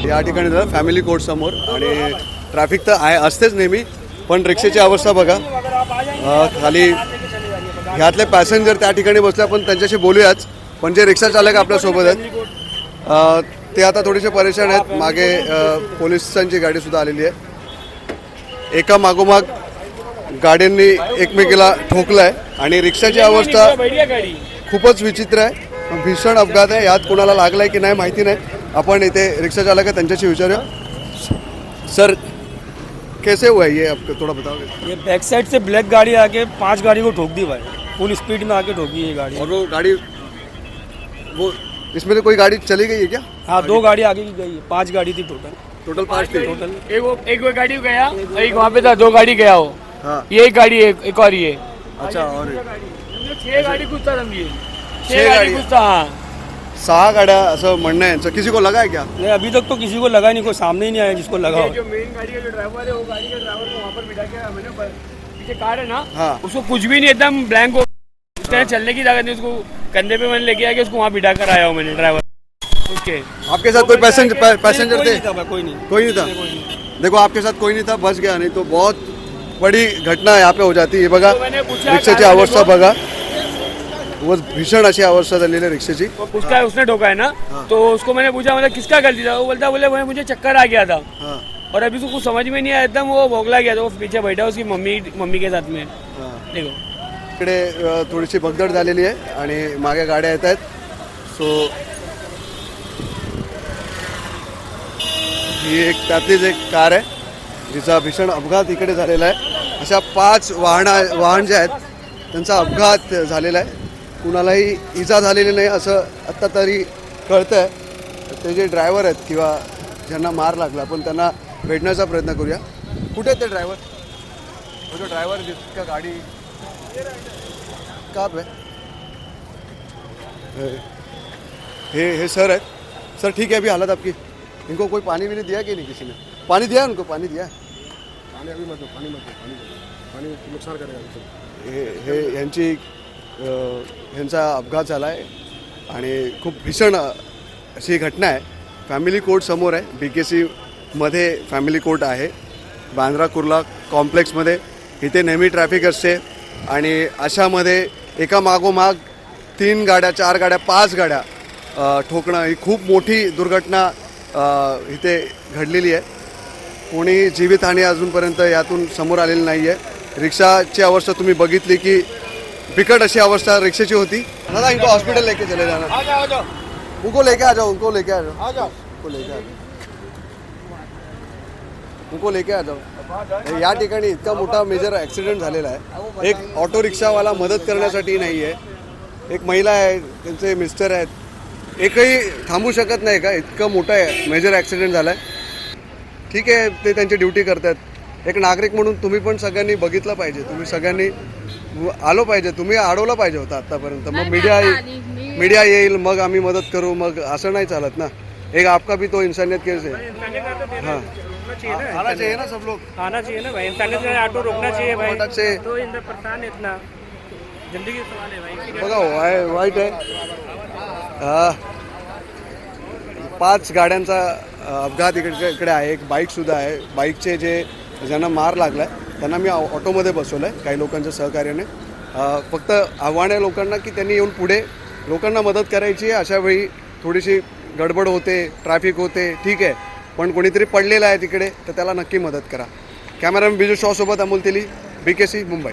या ठिकाणी झालं फॅमिली कोर्ट समोर आणि ट्रॅफिक तर आहे असतेच नेहमी, पण रिक्षेची अवस्था बघा. खाली ह्यातले पॅसेंजर त्या ठिकाणी बसले, आपण त्यांच्याशी बोलूयाच. पण जे रिक्षा चालक आपल्यासोबत आहेत ते आता थोडेसे परेशान आहेत. मागे पोलिसांची गाडीसुद्धा आलेली आहे. एका मागोमाग गाड्यांनी एकमेकीला ठोकलं आहे आणि रिक्षाची अवस्था खूपच विचित्र आहे. भीषण अपघात आहे. यात कोणाला लागला आहे की नाही माहिती नाही. आपण इथे रिक्षा चालक आहे त्यांच्याशी विचारूया. सर कैसे हुआ है ये, आपको थोड़ा बताओगे? ये बैक साइड से ब्लैक गाड़ी आके 5 गाड़ी को ठोक दी भाई, फुल स्पीड में आके ठोकी ये गाड़ी. और वो गाड़ी वो इसमें से कोई गाड़ी चली गई है क्या? हाँ 2 गाड़ी आगे की गई है, 5 गाड़ी थी टोटल 5 थी. एक वो गाड़ी गया, एक वहाँ पे था, 2 गाड़ी गया हो. हाँ ये एक गाड़ी एक और ये. अच्छा, और 6 गाड़ी कुछ था समझिए, 6 गाड़ी कुछ था. हाँ 6 गाड्या असं म्हणणं आहे यांचं. किसी को लगा है क्या? नहीं अभी तक तो किसी को लगा नहीं, कोई सामने ही नहीं आया जिसको लगा हो. जो मेन गाड़ी का जो ड्राइवर है वो गाड़ी के ड्राइवर को वहाँ पर बिठा के मैंने पीछे कार है ना, हाँ उसको कुछ भी नहीं, एकदम ब्लैंक हो, उसके चलने की जगह नहीं, उसको कंधे पे मैंने लेके आके उसको वहाँ बिठा कर आया हूँ मैंने ड्राइवर. ओके आपके साथ कोई पैसेंजर कोई थे? नहीं था भाई, कोई नहीं. कोई नहीं था. देखो आपके साथ कोई नहीं था, बच गया, नहीं तो बहुत बड़ी घटना यहाँ पे हो जाती है. बघा रिक्षाची अवस्था बघा, वो भीषण अशी अवस्था झालेली आहे रिक्षाची. उसका उसने ठोका है ना. तो उसको मैंने पूछा मतलब किसका गलती था, वो बोलता बोले भाई मुझे चक्कर आ गया था. और अभी उसको कुछ समझ में नहीं आया, एकदम वो भोगला गया था. वो पीछे बैठा उसकी मम्मी के साथ में. देखो इकडे थोडीशी भगदड झालेली आहे आणि मागे गाड्या येत आहेत. सो ही एक त्यातलीच एक कार आहे जिचा भीषण अपघात इकडे झालेला आहे. अशा 5 वाहन जे आहेत त्यांचा अपघात झालेला आहे. कुणालाही इजा झालेली नाही असं आत्ता तरी कळतं आहे. ते जे ड्रायव्हर आहेत किंवा ज्यांना मार लागला आपण त्यांना भेटण्याचा प्रयत्न करूया. कुठे आहेत ते ड्रायव्हर? जो ड्रायव्हर जिसका गाडी कहाँ पे? हे सर आहेत. सर ठीक है, अभी हालत आपकी, इनको कोई पानी भी नहीं दिया कि नहीं? किसी ने पानी दिया? उनको पानी दिया? पानी अभी मत दो, पानी नुकसान करेगा. हे यांचा अपघात झाला आहे आणि खूप भीषण अशी घटना आहे. फॅमिली कोर्ट समोर आहे. BKCमध्ये फॅमिली कोर्ट आहे, बांद्रा कुर्ला कॉम्प्लेक्समध्ये. इथे नेहमी ट्रॅफिक असते आणि अशामध्ये एका मागोमाग 3 गाड्या, 4 गाड्या, 5 गाड्या ठोकणं ही खूप मोठी दुर्घटना इथे घडलेली आहे. कोणी जीवितहानी अजूनपर्यंत यातून समोर आलेली नाही आहे. रिक्षाची अवस्था तुम्ही बघितली की बिकट अशी अवस्था रिक्षाची होती. दादा इनको हॉस्पिटल लेके चले जाना. उनको लेके आ जाओ, उनको लेके आ जाओ, उनको लेके आ जाओ. या ठिकाणी इतका मोठा मेजर ॲक्सिडेंट झालेला आहे. एक ऑटो रिक्षावाला मदत करण्यासाठी नाही आहे, एक महिला आहे, त्यांचे मिस्टर आहेत, एकही थांबू शकत नाही का? इतकं मोठा मेजर ॲक्सिडेंट झाला आहे. ठीक आहे, ते त्यांची ड्युटी करतात. एक नागरिक म्हणून तुम्ही पण सगळ्यांनी बघितलं पाहिजे, तुम्ही सगळ्यांनी आलो पाहिजे, तुम्ही अडवलं पाहिजे होतं आत्तापर्यंत. मग मीडिया येईल, मग आम्ही मदत करू, मग असं नाही चालत ना. एक आपका भी तो इंसानियत केस है. हाँ आना चाहिए ना, सब लोग आना चाहिए ना भाई, इंसानियत का ऑटो रोकना चाहिए भाई. से तो इंदर परेशान इतना जिंदगी का सवाल है भाई. बघा वाईट आहे. 5 गाड्यांचा अपघात इकडे आहे. एक बाईकसुद्धा आहे. बाईकचे ज्यांना मार लागला आहे त्यांना मी ऑटोमध्ये बसवलं आहे काही लोकांच्या सहकार्याने. फक्त आव्हान आहे लोकांना की त्यांनी येऊन पुढे लोकांना मदत करायची आहे. अशावेळी थोडीशी गडबड होते, ट्रॅफिक होते, ठीक आहे, पण कोणीतरी पडलेलं आहे तिकडे तर त्याला नक्की मदत करा. कॅमेरामॅन बिजू शॉ सोबत अमोल तेली, BKC मुंबई.